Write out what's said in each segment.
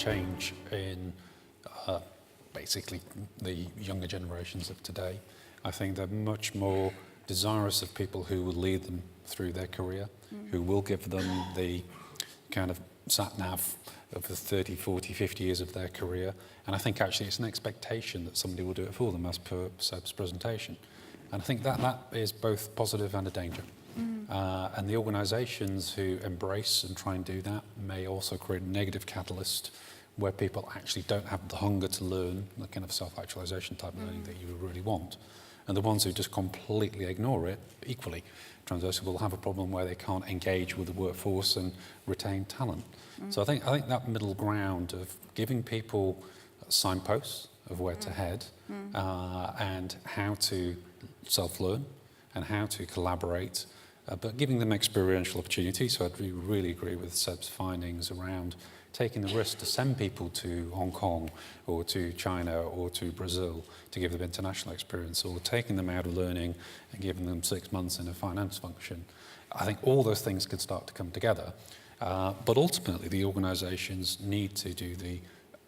change in basically the younger generations of today. I think they're much more desirous of people who will lead them through their career, who will give them the kind of sat-nav of the 30, 40, 50 years of their career. And I think actually it's an expectation that somebody will do it for them, as per Seb's presentation. And I think that is both positive and a danger. And the organisations who embrace and try and do that may also create a negative catalyst where people actually don't have the hunger to learn, the kind of self-actualisation type of learning that you really want. And the ones who just completely ignore it, equally, transversely, will have a problem where they can't engage with the workforce and retain talent. So I think that middle ground of giving people signposts of where to head and how to self-learn and how to collaborate, but giving them experiential opportunities. So I'd really agree with Seb's findings around taking the risk to send people to Hong Kong or to China or to Brazil to give them international experience, or taking them out of learning and giving them 6 months in a finance function. I think all those things could start to come together. But ultimately, the organisations need to do the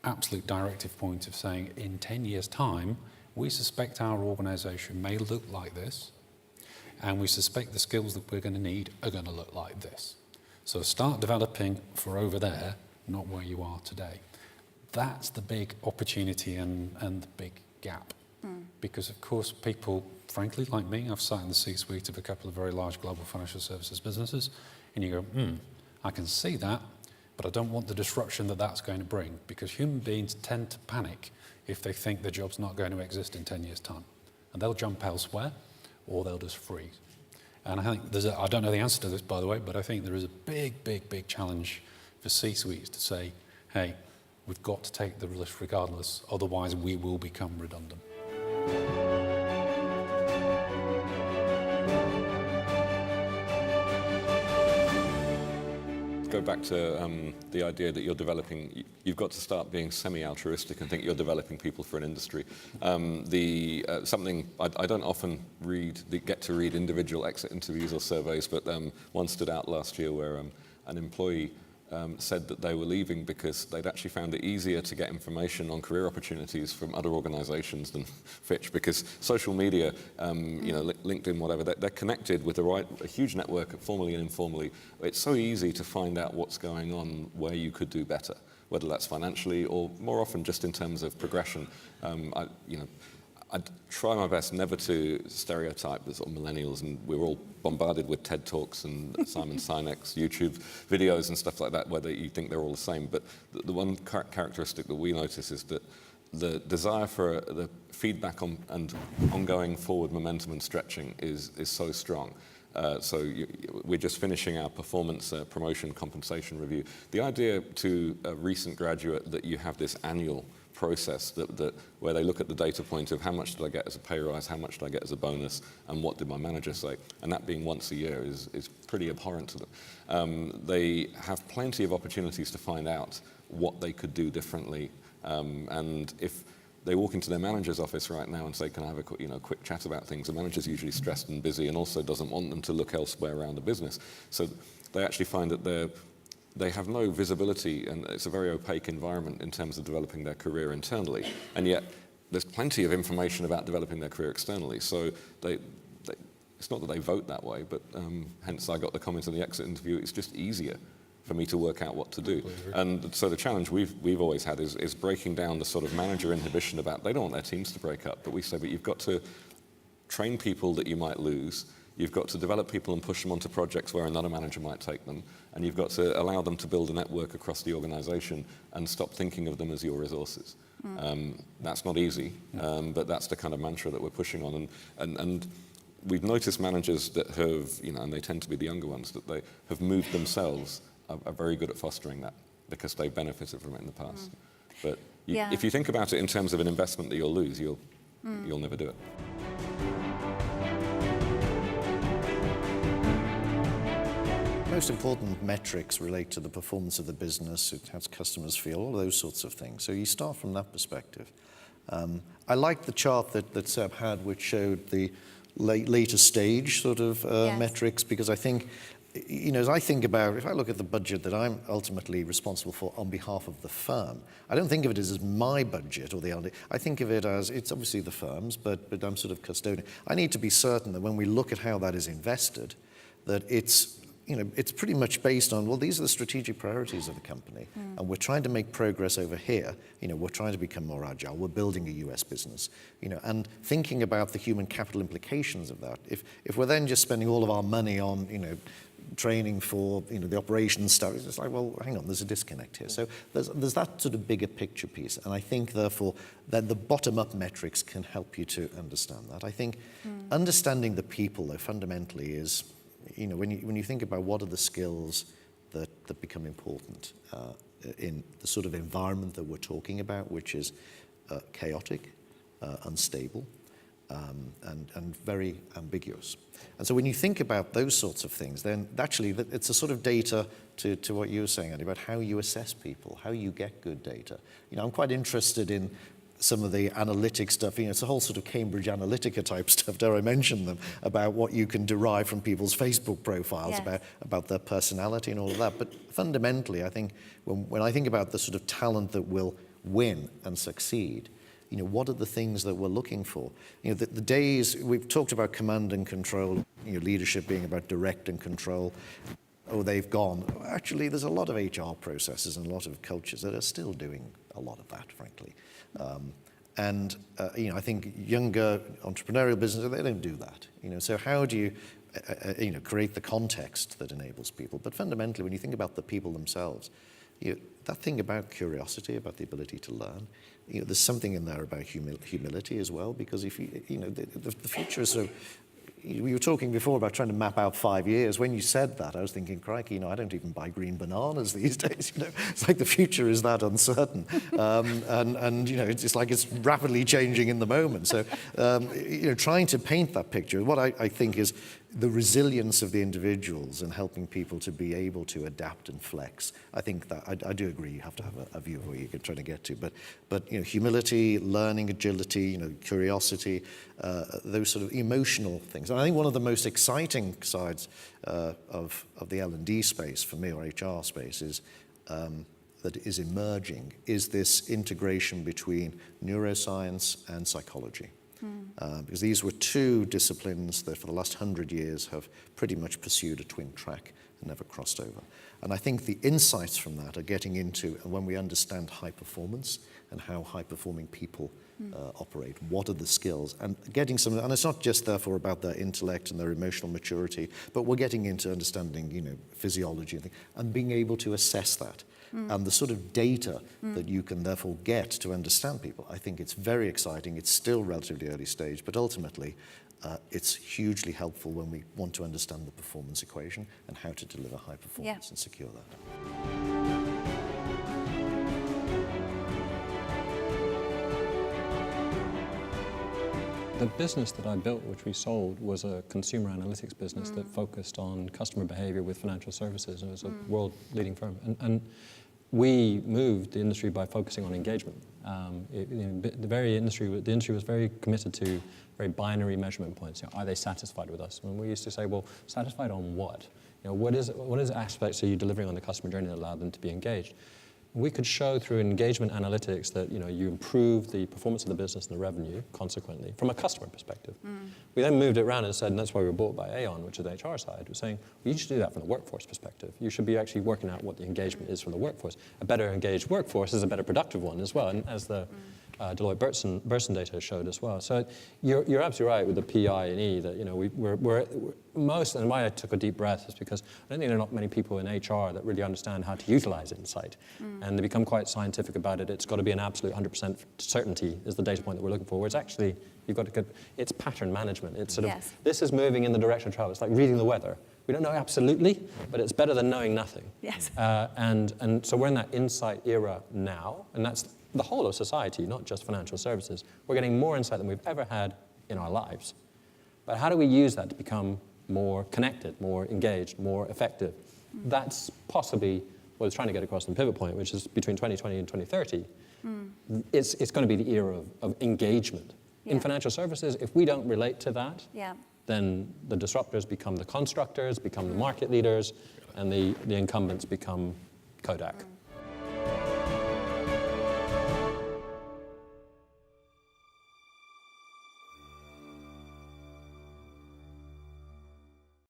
absolute directive point of saying, in 10 years' time, we suspect our organisation may look like this, and we suspect the skills that we're going to need are going to look like this. So start developing for over there, not where you are today. That's the big opportunity and the big gap. Because, of course, people, frankly, like me, I've sat in the C-suite of a couple of very large global financial services businesses, and you go, I can see that, but I don't want the disruption that that's going to bring, because human beings tend to panic if they think the job's not going to exist in 10 years' time. And they'll jump elsewhere, or they'll just freeze. And I think I don't know the answer to this, by the way, but I think there is a big challenge for C-suites to say, hey, we've got to take the risk regardless, otherwise we will become redundant. Go back to the idea that you're developing, you've got to start being semi-altruistic and think you're developing people for an industry. Something I don't often get to read individual exit interviews or surveys, but one stood out last year where an employee said that they were leaving because they'd actually found it easier to get information on career opportunities from other organisations than Fitch, because social media, LinkedIn, whatever, they're connected with a huge network, formally and informally. It's so easy to find out what's going on, where you could do better, whether that's financially or more often just in terms of progression. I'd try my best never to stereotype the sort of millennials, and we're all bombarded with TED Talks and Simon Sinek's YouTube videos and stuff like that, whether you think they're all the same. But the one characteristic that we notice is that the desire for the feedback on and ongoing forward momentum and stretching is so strong. We're just finishing our performance promotion compensation review. The idea to a recent graduate that you have this annual process where they look at the data point of how much did I get as a pay rise, how much did I get as a bonus, and what did my manager say, and that being once a year is pretty abhorrent to them. They have plenty of opportunities to find out what they could do differently, and if they walk into their manager's office right now and say, can I have a quick chat about things, the manager's usually stressed and busy and also doesn't want them to look elsewhere around the business. So they actually find that they have no visibility, and it's a very opaque environment in terms of developing their career internally. And yet, there's plenty of information about developing their career externally. So it's not that they vote that way, but hence I got the comment in the exit interview, it's just easier for me to work out what to do. And so the challenge we've always had is breaking down the sort of manager inhibition about, they don't want their teams to break up, but we say, but you've got to train people that you might lose. You've got to develop people and push them onto projects where another manager might take them. And you've got to allow them to build a network across the organisation and stop thinking of them as your resources. That's not easy, but that's the kind of mantra that we're pushing on. And we've noticed managers that have, and they tend to be the younger ones, that they have moved themselves, are very good at fostering that because they've benefited from it in the past. But if you think about it in terms of an investment that you'll lose, you'll never do it. Most important metrics relate to the performance of the business, how customers feel, all those sorts of things. So you start from that perspective. I like the chart that Seb had, which showed the later stage sort of Yes. metrics, because I think, as I think about, if I look at the budget that I'm ultimately responsible for on behalf of the firm, I don't think of it as my budget or the LD. I think of it as, it's obviously the firm's, but I'm sort of custodian. I need to be certain that when we look at how that is invested, that it's pretty much based on, well, these are the strategic priorities of the company, and we're trying to make progress over here. We're trying to become more agile. We're building a US business, and thinking about the human capital implications of that. If we're then just spending all of our money on, training for, the operations stuff, it's just like, well, hang on, there's a disconnect here. So there's that sort of bigger picture piece, and I think, therefore, that the bottom-up metrics can help you to understand that. I think understanding the people, though, fundamentally is, when you think about what are the skills that become important in the sort of environment that we're talking about, which is chaotic, unstable, and very ambiguous. And so when you think about those sorts of things, then actually it's a sort of data to what you were saying, Andy, about how you assess people, how you get good data. I'm quite interested in some of the analytic stuff. It's a whole sort of Cambridge Analytica type stuff, dare I mention them, about what you can derive from people's Facebook profiles, Yes. about their personality and all of that. But fundamentally, I think when I think about the sort of talent that will win and succeed, what are the things that we're looking for? The days, we've talked about command and control, leadership being about direct and control. Oh, they've gone. Actually, there's a lot of HR processes and a lot of cultures that are still doing a lot of that, frankly. I think younger entrepreneurial businesses, they don't do that. So how do you, create the context that enables people? But fundamentally, when you think about the people themselves, that thing about curiosity, about the ability to learn, there's something in there about humility as well, because if the future is so. We were talking before about trying to map out 5 years. When you said that, I was thinking, crikey, I don't even buy green bananas these days. It's like the future is that uncertain, it's like it's rapidly changing in the moment. So, trying to paint that picture, what I think is the resilience of the individuals and helping people to be able to adapt and flex. I think that I do agree. You have to have a view of where you're trying to get to, but humility, learning, agility, curiosity, those sort of emotional things. And I think one of the most exciting sides of the L&D space for me, or HR space, is that is emerging is this integration between neuroscience and psychology. Because these were two disciplines that for the last 100 years have pretty much pursued a twin track and never crossed over. And I think the insights from that are getting into, and when we understand high performance and how high-performing people operate, what are the skills, and getting some, and it's not just therefore about their intellect and their emotional maturity, but we're getting into understanding, physiology and being able to assess that. And the sort of data that you can therefore get to understand people, I think it's very exciting. It's still relatively early stage, but ultimately it's hugely helpful when we want to understand the performance equation and how to deliver high performance and secure that. The business that I built, which we sold, was a consumer analytics business that focused on customer behavior with financial services. It was a world-leading firm. And we moved the industry by focusing on engagement. The industry was very committed to very binary measurement points. Are they satisfied with us? And we used to say, well, satisfied on what? What is aspects are you delivering on the customer journey that allow them to be engaged? We could show through engagement analytics that you improve the performance of the business and the revenue consequently from a customer perspective. We then moved it around and said, and that's why we were bought by Aon, which is the HR side, was saying, well, you should do that from the workforce perspective. You should be actually working out what the engagement is from the workforce. A better engaged workforce is a better productive one as well, and as the Deloitte Burson data showed as well. So you're absolutely right with the PI and E that we're most, and why I took a deep breath is because I don't think there are not many people in HR that really understand how to utilize insight, and they become quite scientific about it. It's got to be an absolute 100% certainty is the data point that we're looking for. Whereas actually you've got to get, it's pattern management. It's sort of this is moving in the direction of travel. It's like reading the weather. We don't know absolutely, but it's better than knowing nothing. Yes. And so we're in that insight era now, and that's the whole of society, not just financial services. We're getting more insight than we've ever had in our lives. But how do we use that to become more connected, more engaged, more effective? That's possibly what it's trying to get across in the pivot point, which is between 2020 and 2030. It's going to be the era of engagement. In financial services, if we don't relate to that, then the disruptors become the constructors, become the market leaders, and the incumbents become Kodak.